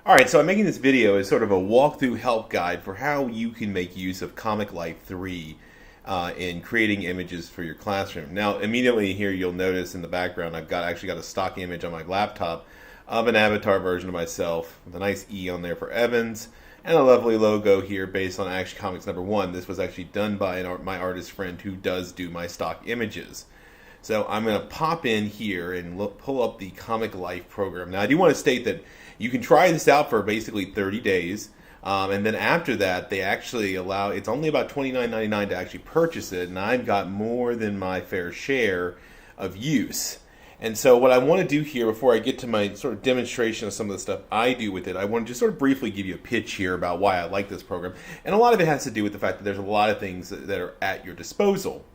Alright, so I'm making this video as sort of a walkthrough help guide for how you can make use of Comic Life 3 in creating images for your classroom. Now, immediately here you'll notice in the background I've actually got a stock image on my laptop of an avatar version of myself with a nice E on there for Evans and a lovely logo here based on Action Comics #1. This was actually done by my artist friend who does do my stock images. So I'm going to pop in here and pull up the Comic Life program. Now I do want to state that you can try this out for basically 30 days. And then after that, they actually allow, it's only about $29.99 to actually purchase it. And I've got more than my fair share of use. And so what I want to do here before I get to my sort of demonstration of some of the stuff I do with it, I want to just sort of briefly give you a pitch here about why I like this program. And a lot of it has to do with the fact that there's a lot of things that are at your disposal.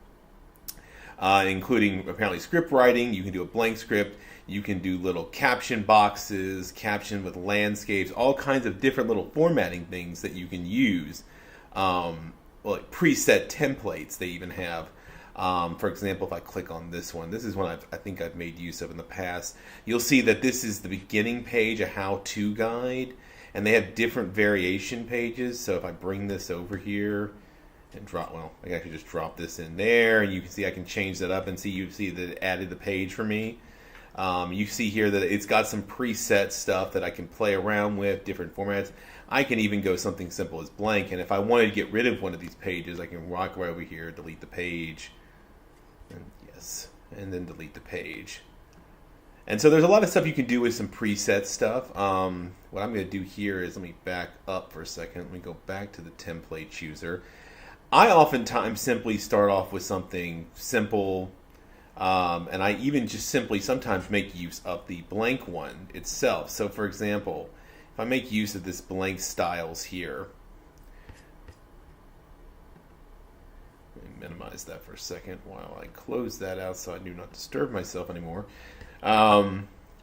Including apparently script writing. You can do a blank script. You can do little caption boxes, caption with landscapes, all kinds of different little formatting things that you can use. Like preset templates they even have. For example, if I click on this one, this is one I think I've made use of in the past. You'll see that this is the beginning page, a how-to guide, and they have different variation pages. So if I bring this over here, and I can actually just drop this in there, and you can see I can change that up and you see that it added the page for me. You see here that it's got some preset stuff that I can play around with, different formats. I can even go something simple as blank, and if I wanted to get rid of one of these pages, I can walk right over here, delete the page, and yes, and then delete the page. And so there's a lot of stuff you can do with some preset stuff. What I'm going to do here is, let me back up for a second. Let me go back to the template chooser. I oftentimes simply start off with something simple, and I even just simply sometimes make use of the blank one itself. So for example, if I make use of this blank styles here, let me minimize that for a second while I close that out so I do not disturb myself anymore.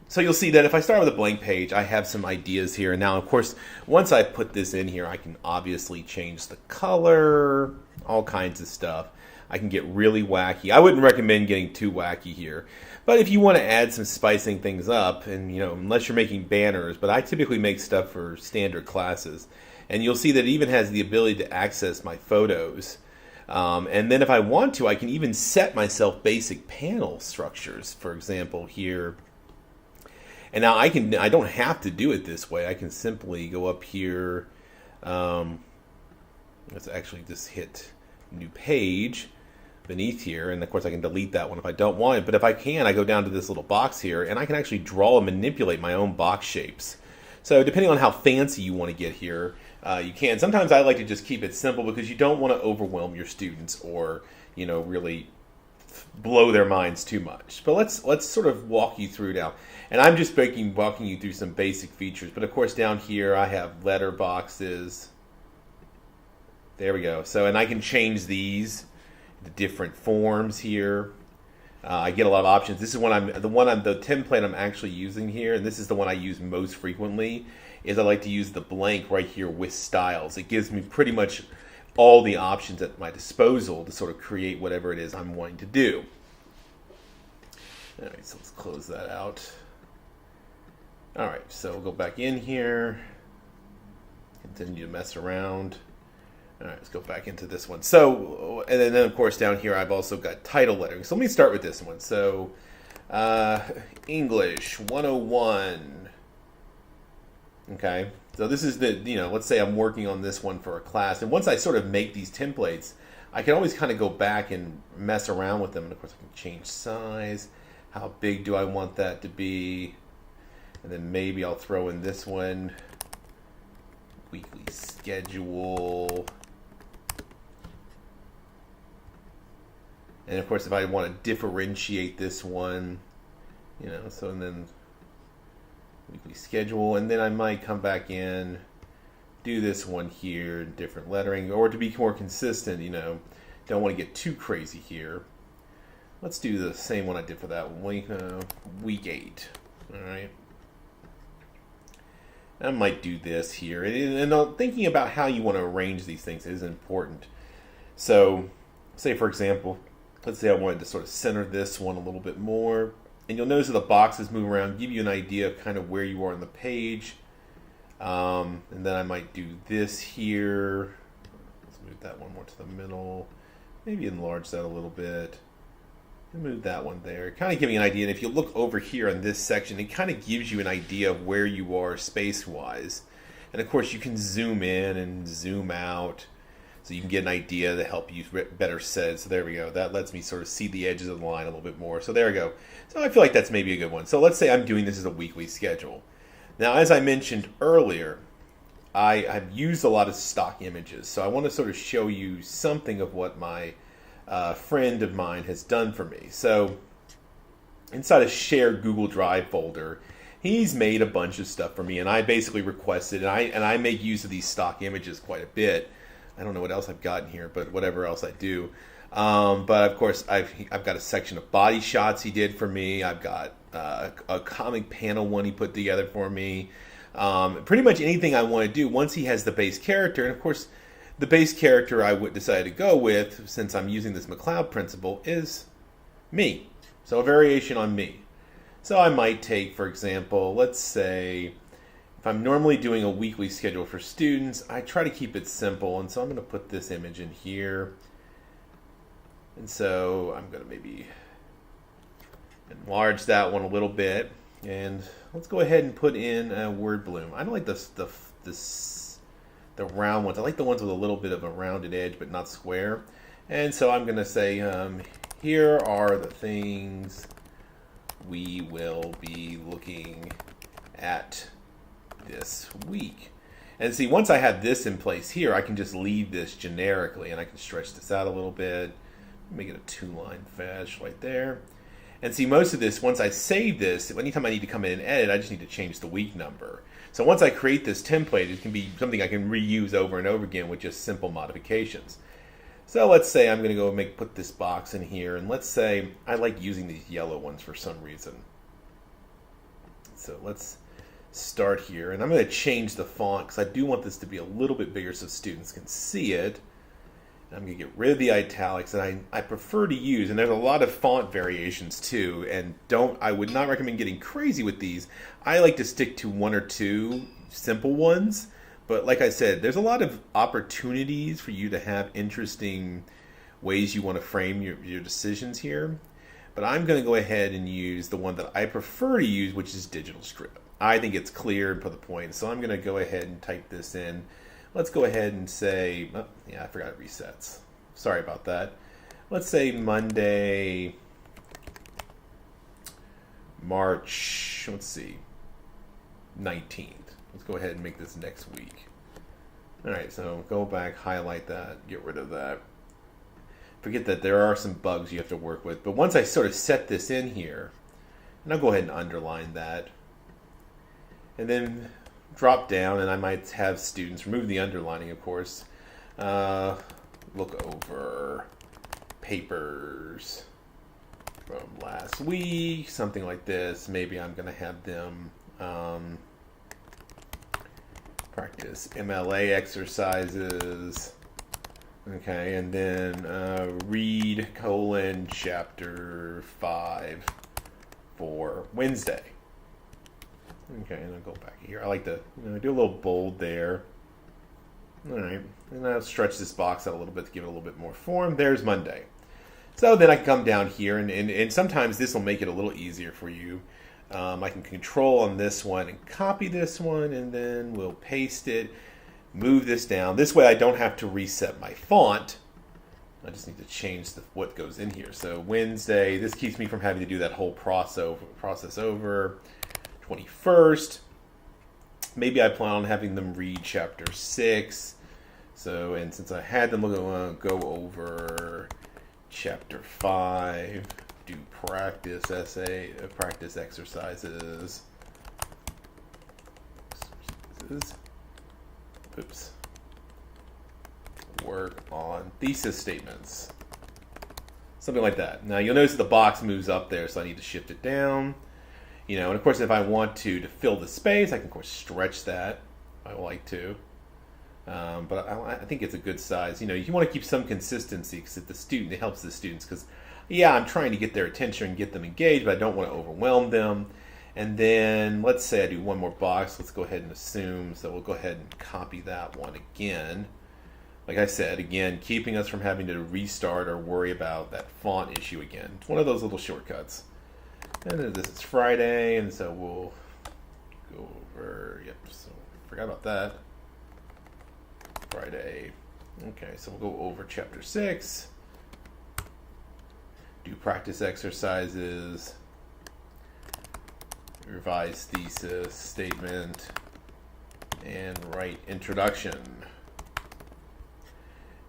So you'll see that if I start with a blank page, I have some ideas here. And now, of course, once I put this in here, I can obviously change the color, all kinds of stuff. I can get really wacky. I wouldn't recommend getting too wacky here. But if you want to add some spicing things up, and unless you're making banners, but I typically make stuff for standard classes. And you'll see that it even has the ability to access my photos. And then if I want to, I can even set myself basic panel structures. For example, here. And now I don't have to do it this way. I can simply go up here. Let's actually just hit new page beneath here. And of course I can delete that one if I don't want it. But if I can, I go down to this little box here and I can actually draw and manipulate my own box shapes. So depending on how fancy you want to get here, you can. Sometimes I like to just keep it simple because you don't want to overwhelm your students or, really blow their minds too much. But let's sort of walk you through now. And I'm just walking you through some basic features. But of course down here I have letter boxes. There we go. So, and I can change these, the different forms here. I get a lot of options. This is the template I'm actually using here, and this is the one I use most frequently, is I like to use the blank right here with styles. It gives me pretty much all the options at my disposal to sort of create whatever it is I'm wanting to do. All right, so let's close that out. All right, so we'll go back in here, continue to mess around. All right, let's go back into this one. So, and then of course down here I've also got title lettering. So let me start with this one. So, English 101. Okay, so this is the, let's say I'm working on this one for a class. And once I sort of make these templates, I can always kind of go back and mess around with them. And of course I can change size. How big do I want that to be? And then maybe I'll throw in this one. Weekly schedule. And of course, if I want to differentiate this one, so and then weekly schedule, and then I might come back in, do this one here, different lettering, or to be more consistent, don't want to get too crazy here. Let's do the same one I did for that one, week 8. All right. I might do this here, and thinking about how you want to arrange these things is important. So, say for example, let's say I wanted to sort of center this one a little bit more. And you'll notice that the boxes move around, give you an idea of kind of where you are on the page. And then I might do this here. Let's move that one more to the middle. Maybe enlarge that a little bit. And move that one there. Kind of giving an idea. And if you look over here on this section, it kind of gives you an idea of where you are space-wise. And of course, you can zoom in and zoom out, so you can get an idea to help you better set. So there we go. That lets me sort of see the edges of the line a little bit more. So there we go. So I feel like that's maybe a good one. So let's say I'm doing this as a weekly schedule. Now, as I mentioned earlier, I've used a lot of stock images. So I want to sort of show you something of what my friend of mine has done for me. So inside a shared Google Drive folder, he's made a bunch of stuff for me, and I basically requested, and I make use of these stock images quite a bit. I don't know what else I've got in here, but whatever else I do. But of course, I've got a section of body shots he did for me. I've got a comic panel one he put together for me. Pretty much anything I want to do once he has the base character. And of course, the base character I would decide to go with, since I'm using this McCloud principle, is me. So a variation on me. So I might take, for example, let's say, if I'm normally doing a weekly schedule for students, I try to keep it simple. And so I'm going to put this image in here. And so I'm going to maybe enlarge that one a little bit. And let's go ahead and put in a word bloom. I don't like the round ones. I like the ones with a little bit of a rounded edge, but not square. And so I'm going to say, here are the things we will be looking at this week. And see, once I have this in place here, I can just leave this generically, and I can stretch this out a little bit, make it a 2-line fetch right there. And see, most of this, once I save this, anytime I need to come in and edit, I just need to change the week number. So once I create this template, it can be something I can reuse over and over again with just simple modifications. So let's say I'm going to go put this box in here, and let's say I like using these yellow ones for some reason. So let's start here, and I'm going to change the font because I do want this to be a little bit bigger so students can see it. And I'm going to get rid of the italics, and I prefer to use, and there's a lot of font variations too, and I would not recommend getting crazy with these. I like to stick to 1 or 2 simple ones. But like I said, there's a lot of opportunities for you to have interesting ways you want to frame your decisions here. But I'm going to go ahead and use the one that I prefer to use, which is digital strip. I think it's clear and put the point. So I'm going to go ahead and type this in. Let's go ahead and say, oh, yeah, I forgot resets. Sorry about that. Let's say Monday, March, 19th. Let's go ahead and make this next week. All right, so go back, highlight that, get rid of that. Forget that there are some bugs you have to work with. But once I sort of set this in here, and I'll go ahead and underline that. And then drop down, and I might have students remove the underlining, of course. Look over papers from last week, something like this. Maybe I'm going to have them practice MLA exercises. Okay, and then read chapter 5 for Wednesday. Okay, and I'll go back here. I like to do a little bold there. All right, and I'll stretch this box out a little bit to give it a little bit more form. There's Monday. So then I can come down here, and sometimes this will make it a little easier for you. I can control on this one and copy this one, and then we'll paste it, move this down. This way I don't have to reset my font. I just need to change what goes in here. So Wednesday, this keeps me from having to do that whole process over. 21st. Maybe I plan on having them read chapter 6. So, and since I had them go over chapter 5, do practice exercises. Oops. Work on thesis statements. Something like that. Now you'll notice the box moves up there, so I need to shift it down. And of course, if I want to fill the space, I can, of course, stretch that. I like to. But I think it's a good size. You want to keep some consistency because it helps the students. Because, yeah, I'm trying to get their attention and get them engaged, but I don't want to overwhelm them. And then let's say I do one more box. Let's go ahead and assume. So we'll go ahead and copy that one again. Like I said, again, keeping us from having to restart or worry about that font issue again. It's one of those little shortcuts. And then this is Friday, and so we'll go over, yep, so forgot about that. Friday. Okay, so we'll go over chapter 6. Do practice exercises. Revise thesis, statement, and write introduction.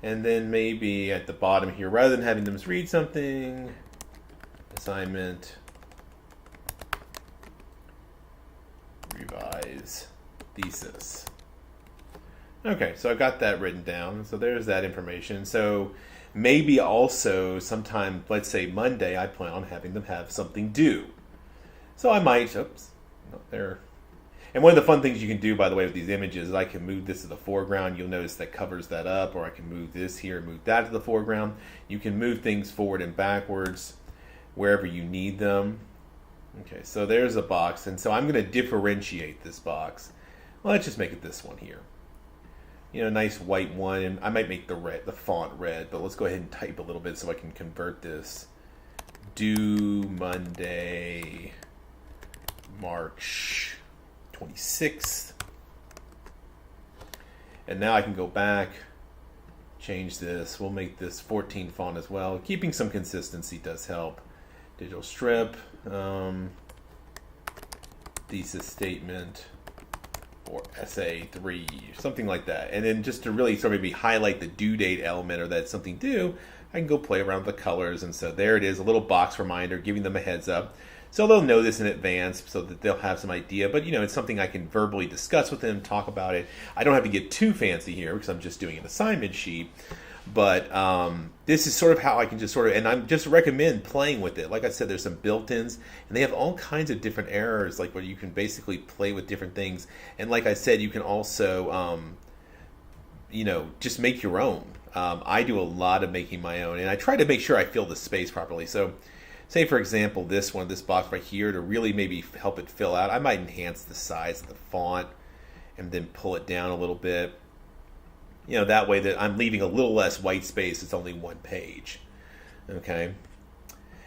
And then maybe at the bottom here, rather than having them read something, assignment, revise thesis. Okay, so I've got that written down. So there's that information. So maybe also sometime, let's say Monday, I plan on having them have something due. So I might, oops, not there. And one of the fun things you can do, by the way, with these images is I can move this to the foreground. You'll notice that covers that up, or I can move this here and move that to the foreground. You can move things forward and backwards wherever you need them. Okay, so there's a box, and so I'm going to differentiate this box. Well, let's just make it this one here. You know, nice white one, and I might make the font red, but let's go ahead and type a little bit so I can convert this. Due Monday, March 26th. And now I can go back, change this. We'll make this 14 font as well. Keeping some consistency does help. Digital strip, thesis statement, or essay 3, something like that. And then just to really sort of maybe highlight the due date element or that something due, I can go play around with the colors. And so there it is, a little box reminder, giving them a heads up. So they'll know this in advance so that they'll have some idea. But, you know, it's something I can verbally discuss with them, talk about it. I don't have to get too fancy here because I'm just doing an assignment sheet. But this is sort of how I can just sort of, and I just recommend playing with it. Like I said, there's some built-ins, and they have all kinds of different errors, like where you can basically play with different things. And like I said, you can also, you know, just make your own. I do a lot of making my own, and I try to make sure I fill the space properly. So say, for example, this box right here, to really maybe help it fill out, I might enhance the size of the font and then pull it down a little bit. You know, that way that I'm leaving a little less white space. It's only one page. Okay.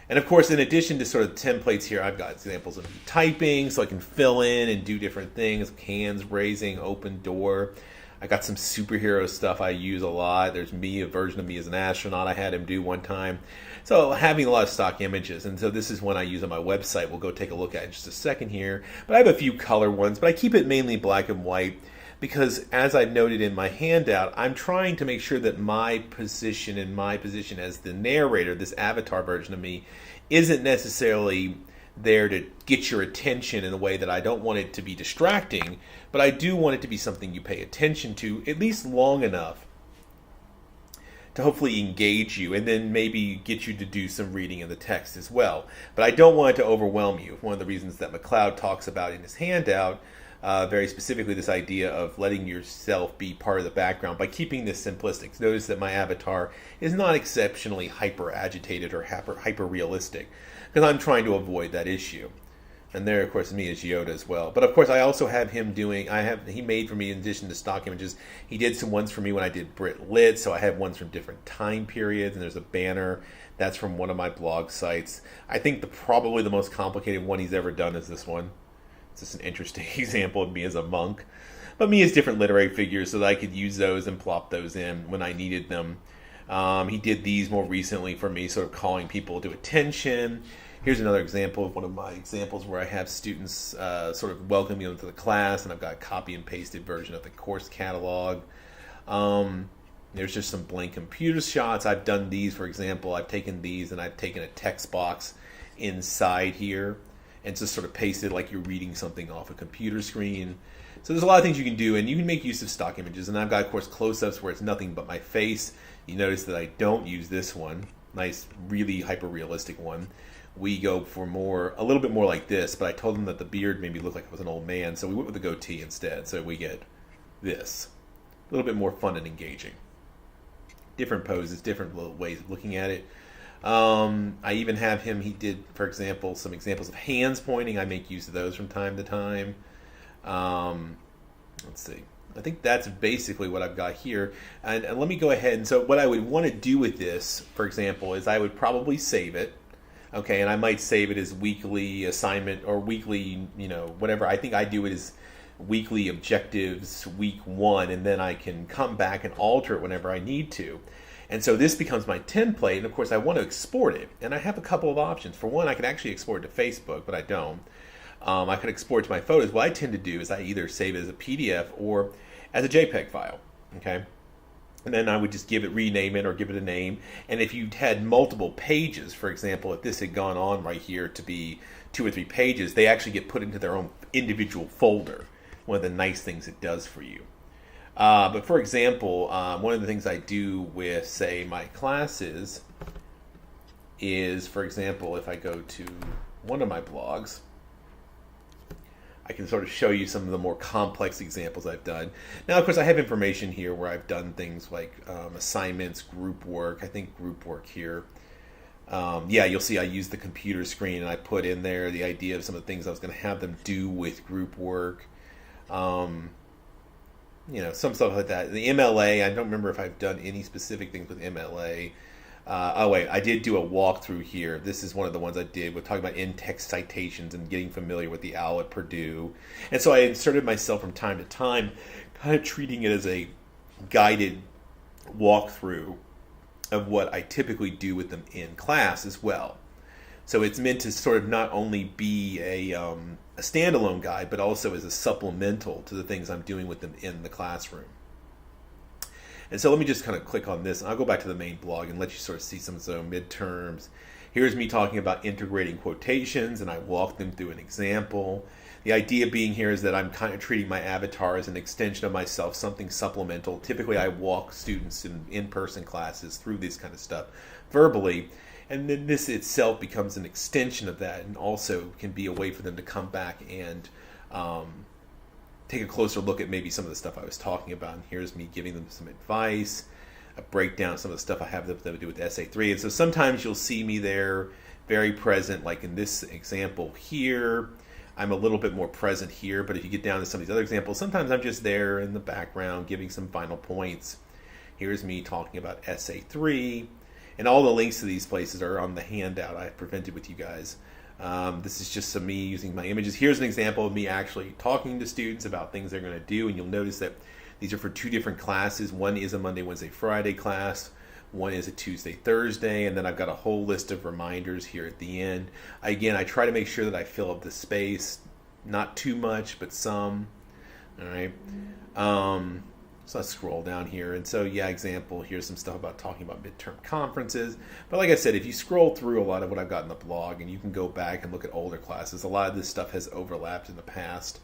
And of course, in addition to sort of templates here, I've got examples of typing so I can fill in and do different things. Hands raising, open door. I got some superhero stuff I use a lot. There's me, a version of me as an astronaut I had him do one time. So having a lot of stock images. And so this is one I use on my website. We'll go take a look at in just a second here. But I have a few color ones, but I keep it mainly black and white because, as I've noted in my handout, I'm trying to make sure that my position as the narrator, this avatar version of me, isn't necessarily there to get your attention in a way that I don't want it to be distracting, but I do want it to be something you pay attention to at least long enough to hopefully engage you and then maybe get you to do some reading in the text as well. But I don't want it to overwhelm you. One of the reasons that McLeod talks about in his handout, very specifically, this idea of letting yourself be part of the background by keeping this simplistic. Notice that my avatar is not exceptionally hyper agitated or hyper realistic, because I'm trying to avoid that issue. And there, of course, me as Yoda as well. But of course, I also have him doing, he made for me, in addition to stock images, he did some ones for me when I did Brit Lit, so I have ones from different time periods, and there's a banner that's from one of my blog sites. I think probably the most complicated one he's ever done is this one. It's just an interesting example of me as a monk. But me as different literary figures so that I could use those and plop those in when I needed them. He did these more recently for me, sort of calling people to attention. Here's another example of one of my examples where I have students sort of welcoming them to the class, and I've got a copy and pasted version of the course catalog. There's just some blank computer shots. I've done these, for example. I've taken these and I've taken a text box inside here and just sort of pasted like you're reading something off a computer screen. So there's a lot of things you can do, and you can make use of stock images. And I've got, of course, close-ups where it's nothing but my face. You notice that I don't use this one. Nice, really hyper-realistic one. We go for a little bit more like this, but I told them that the beard made me look like I was an old man, so we went with the goatee instead. So we get this. A little bit more fun and engaging. Different poses, different little ways of looking at it. I even have him, he did, for example, some examples of hands pointing. I make use of those from time to time. Let's see. I think that's basically what I've got here. And let me go ahead. And so what I would want to do with this, for example, is I would probably save it. Okay, and I might save it as weekly assignment or weekly, whatever. I think I do it as weekly objectives, week 1, and then I can come back and alter it whenever I need to. And so this becomes my template, and of course I want to export it. And I have a couple of options. For one, I could actually export it to Facebook, but I don't. I could export it to my photos. What I tend to do is I either save it as a PDF or as a JPEG file, okay? And then I would just rename it or give it a name. And if you had multiple pages, for example, if this had gone on right here to be 2 or 3 pages, they actually get put into their own individual folder. One of the nice things it does for you. But for example, one of the things I do with, say, my classes is, for example, if I go to one of my blogs, I can sort of show you some of the more complex examples I've done. Now, of course, I have information here where I've done things like assignments, group work. I think group work here. Yeah, you'll see I use the computer screen and I put in there the idea of some of the things I was going to have them do with group work. Some stuff like that. The MLA, I don't remember if I've done any specific things with MLA. Oh wait, I did do a walkthrough here. This is one of the ones I did with talking about in-text citations and getting familiar with the OWL at Purdue. And so I inserted myself from time to time, kind of treating it as a guided walkthrough of what I typically do with them in class as well. So it's meant to sort of not only be a standalone guide, but also as a supplemental to the things I'm doing with them in the classroom. And so let me just kind of click on this, and I'll go back to the main blog and let you sort of see some of those midterms. Here's me talking about integrating quotations, and I walk them through an example. The idea being here is that I'm kind of treating my avatar as an extension of myself, something supplemental. Typically, I walk students in in-person classes through this kind of stuff verbally, and then this itself becomes an extension of that, and also can be a way for them to come back and take a closer look at maybe some of the stuff I was talking about. And here's me giving them some advice, a breakdown of some of the stuff I have them do with Essay 3. And so sometimes you'll see me there very present, like in this example here. I'm a little bit more present here, but if you get down to some of these other examples, sometimes I'm just there in the background giving some final points. Here's me talking about Essay 3. And all the links to these places are on the handout I presented with you guys. This is just some me using my images. Here's an example of me actually talking to students about things they're going to do, and you'll notice that these are for 2 different classes. One is a Monday, Wednesday, Friday class. One is a Tuesday, Thursday, and then I've got a whole list of reminders here at the end. Again, I try to make sure that I fill up the space, not too much, but some. All right. So let's scroll down here. And so, yeah, example, here's some stuff about talking about midterm conferences. But like I said, if you scroll through a lot of what I've got in the blog, and you can go back and look at older classes, a lot of this stuff has overlapped in the past.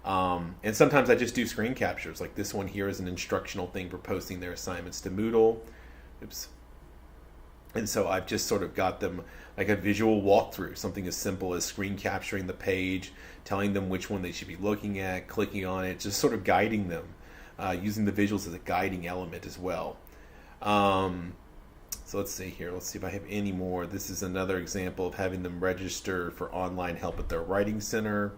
And sometimes I just do screen captures. Like this one here is an instructional thing for posting their assignments to Moodle. Oops. And so I've just sort of got them like a visual walkthrough, something as simple as screen capturing the page, telling them which one they should be looking at, clicking on it, just sort of guiding them. Using the visuals as a guiding element as well. So let's see here. Let's see if I have any more. This is another example of having them register for online help at their writing center.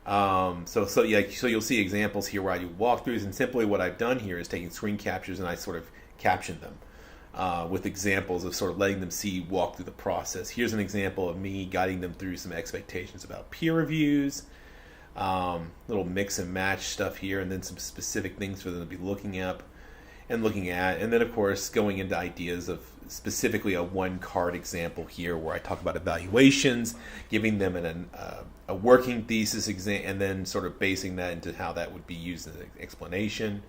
So you'll see examples here where I do walkthroughs, and simply what I've done here is taking screen captures and I sort of caption them with examples of sort of letting them walk through the process. Here's an example of me guiding them through some expectations about peer reviews. Little mix and match stuff here, and then some specific things for them to be looking at, and then of course going into ideas of specifically a 1-card example here where I talk about evaluations, giving them a working thesis exam, and then sort of basing that into how that would be used as an explanation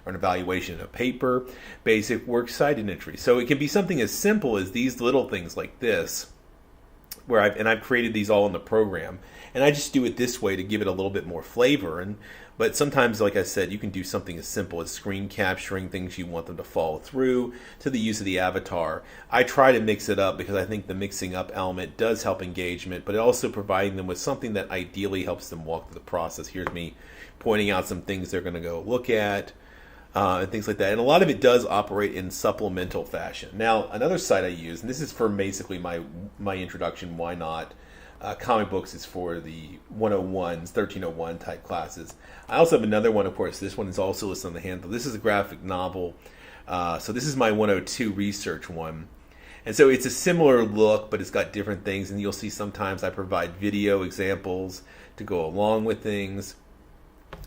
or an evaluation in a paper, basic works cited entry. So it can be something as simple as these little things like this, where I've created these all in the program, and I just do it this way to give it a little bit more flavor. But sometimes, like I said, you can do something as simple as screen capturing things you want them to follow through, to the use of the avatar. I try to mix it up because I think the mixing up element does help engagement, but it also providing them with something that ideally helps them walk through the process. Here's me pointing out some things they're going to go look at. and things like that. And a lot of it does operate in supplemental fashion. Now, another site I use, and this is for basically my introduction, why not? Comic books is for the 101s, 1301 type classes. I also have another one, of course. This one is also listed on the handle. This is a graphic novel. So this is my 102 research one. And so it's a similar look, but it's got different things. And you'll see sometimes I provide video examples to go along with things.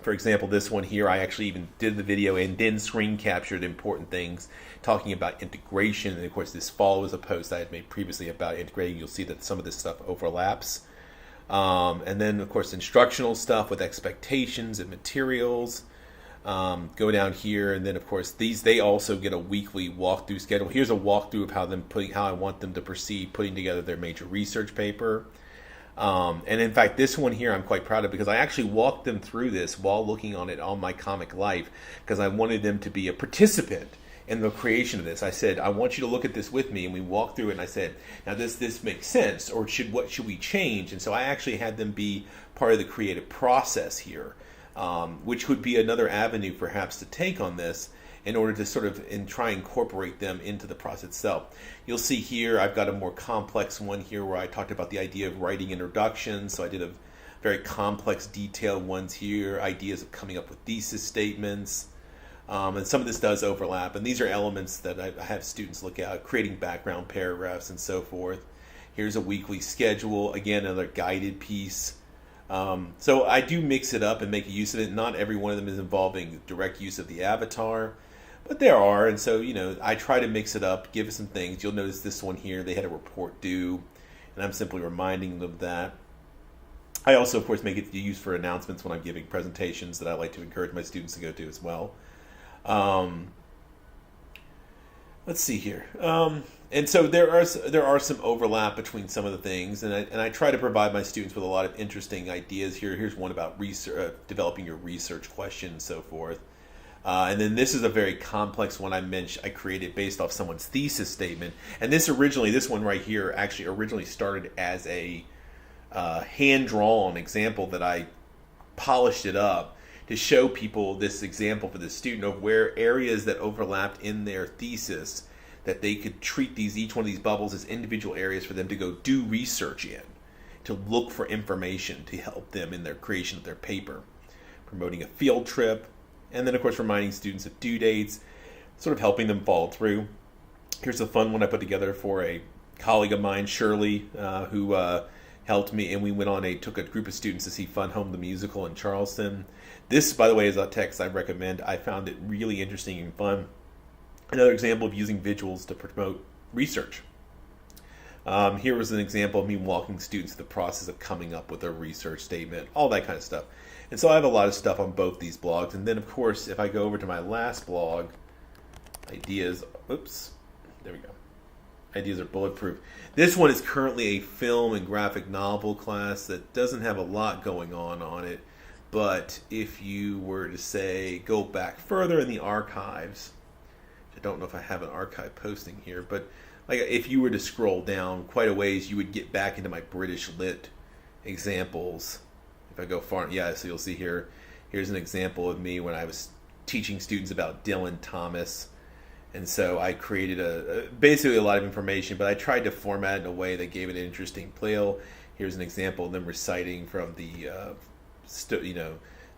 For example, this one here, I actually even did the video and then screen captured important things, talking about integration. And of course, this follows a post I had made previously about integrating. You'll see that some of this stuff overlaps. And then, of course, instructional stuff with expectations and materials. Go down here, and then, of course, they also get a weekly walkthrough schedule. Here's a walkthrough of how I want them to proceed putting together their major research paper. And in fact, this one here I'm quite proud of because I actually walked them through this while looking on it on my Comic Life because I wanted them to be a participant in the creation of this. I said, I want you to look at this with me, and we walked through it, and I said, now does this make sense, or what should we change? And so I actually had them be part of the creative process here, which would be another avenue perhaps to take on this in order to sort of try and incorporate them into the process itself. You'll see here I've got a more complex one here where I talked about the idea of writing introductions. So I did a very complex, detailed ones here, ideas of coming up with thesis statements. And some of this does overlap. And these are elements that I have students look at, creating background paragraphs and so forth. Here's a weekly schedule. Again, another guided piece. So I do mix it up and make use of it. Not every one of them is involving direct use of the avatar, but there are. And so, I try to mix it up, give it some things. You'll notice this one here, they had a report due, and I'm simply reminding them of that. I also, of course, make it used for announcements when I'm giving presentations that I like to encourage my students to go to as well. Let's see here. And so there are some overlap between some of the things, and I try to provide my students with a lot of interesting ideas here. Here's one about developing your research question and so forth. And then this is a very complex one I created based off someone's thesis statement. And this one right here actually originally started as a hand-drawn example that I polished it up to show people this example for the student of where areas that overlapped in their thesis, that they could treat each one of these bubbles as individual areas for them to go do research in, to look for information to help them in their creation of their paper, promoting a field trip, and then of course reminding students of due dates, sort of helping them follow through. Here's a fun one I put together for a colleague of mine, Shirley, who helped me, and we took a group of students to see Fun Home the Musical in Charleston. This, by the way, is a text I recommend. I found it really interesting and fun. Another example of using visuals to promote research. Here was an example of me walking students through the process of coming up with a research statement, all that kind of stuff. And so I have a lot of stuff on both these blogs. And then, of course, if I go over to my last blog, Ideas Are Bulletproof. This one is currently a film and graphic novel class that doesn't have a lot going on it. But if you were to say, go back further in the archives, I don't know if I have an archive posting here, but if you were to scroll down quite a ways, you would get back into my British Lit examples. If I go far, so you'll see here's an example of me when I was teaching students about Dylan Thomas. And so I created basically a lot of information, but I tried to format it in a way that gave it an interesting play. Here's an example of them reciting from the,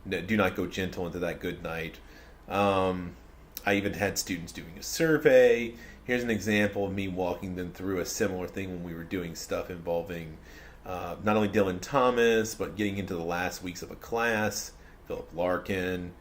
do not go gentle into that good night. I even had students doing a survey. Here's an example of me walking them through a similar thing when we were doing stuff involving not only Dylan Thomas, but getting into the last weeks of a class, Philip Larkin.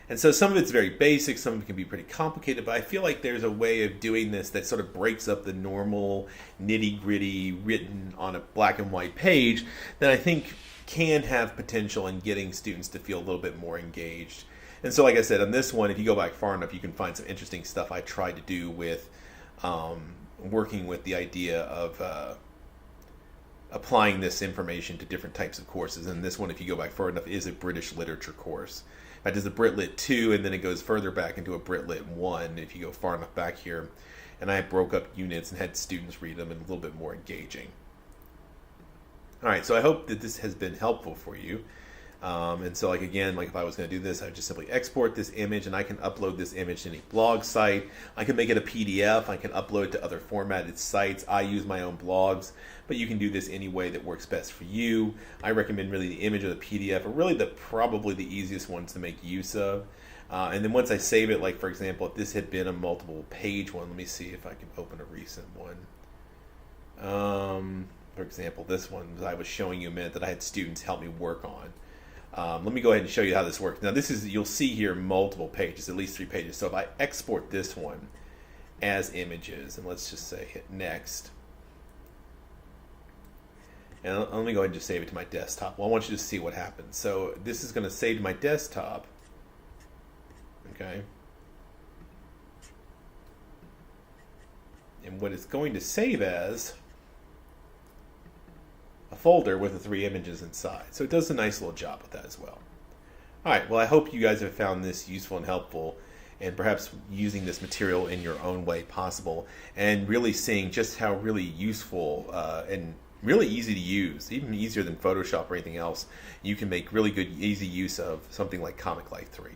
And so some of it's very basic, some of it can be pretty complicated, but I feel like there's a way of doing this that sort of breaks up the normal nitty-gritty written on a black and white page that I think can have potential in getting students to feel a little bit more engaged. And so, like I said, on this one, if you go back far enough, you can find some interesting stuff I tried to do with working with the idea of applying this information to different types of courses. And this one, if you go back far enough, is a British literature course. That is a Brit Lit 2, and then it goes further back into a Brit Lit 1 if you go far enough back here. And I broke up units and had students read them and a little bit more engaging. All right, so I hope that this has been helpful for you. And so, like, again, like if I was going to do this, I would just simply export this image, and I can upload this image to any blog site. I can make it a PDF. I can upload it to other formatted sites. I use my own blogs, but you can do this any way that works best for you. I recommend really the image or the PDF are really probably the easiest ones to make use of. And then once I save it, like for example, if this had been a multiple page one, let me see if I can open a recent one. For example, this one I was showing you a minute that I had students help me work on. Let me go ahead and show you how this works. Now this is, you'll see here multiple pages, at least 3 pages. So if I export this one as images, and let's just say hit next. And let me go ahead and just save it to my desktop. Well, I want you to see what happens. So this is going to save to my desktop. Okay. And what it's going to save as a folder with the 3 images inside. So it does a nice little job with that as well. All right, well, I hope you guys have found this useful and helpful, and perhaps using this material in your own way possible, and really seeing just how really useful and really easy to use, even easier than Photoshop or anything else, you can make really good, easy use of something like Comic Life 3.